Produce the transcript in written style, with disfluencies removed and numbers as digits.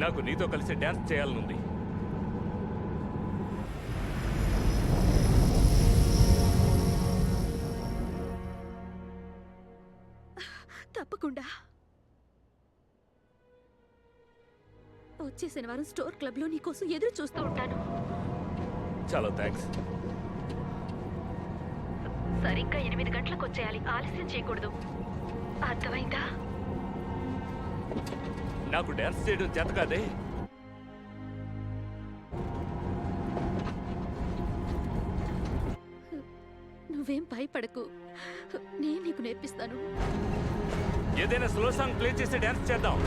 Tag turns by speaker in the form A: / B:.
A: నాకు నీతో కలిసి డాన్స్ చేయాలనుంది.
B: తప్పకుండా. వచ్చే శనివారం స్టోర్ క్లబ్ లో నీకోసం ఎదురు చూస్తూ ఉంటాను.
A: చాలా థ్యాంక్స్.
B: సరిగ్గా 8 గంటలకు వచ్చేయాలి. ఆలస్యం చేయకూడదు. అర్థమైందా?
A: నాకు డాన్స్ చేయడం చేత కాదే.
B: నువ్వేం భయపడకు, నేను నీకు నేర్పిస్తాను.
A: ఏదైనా స్లో సాంగ్ ప్లే చేసి డాన్స్ చేద్దాం.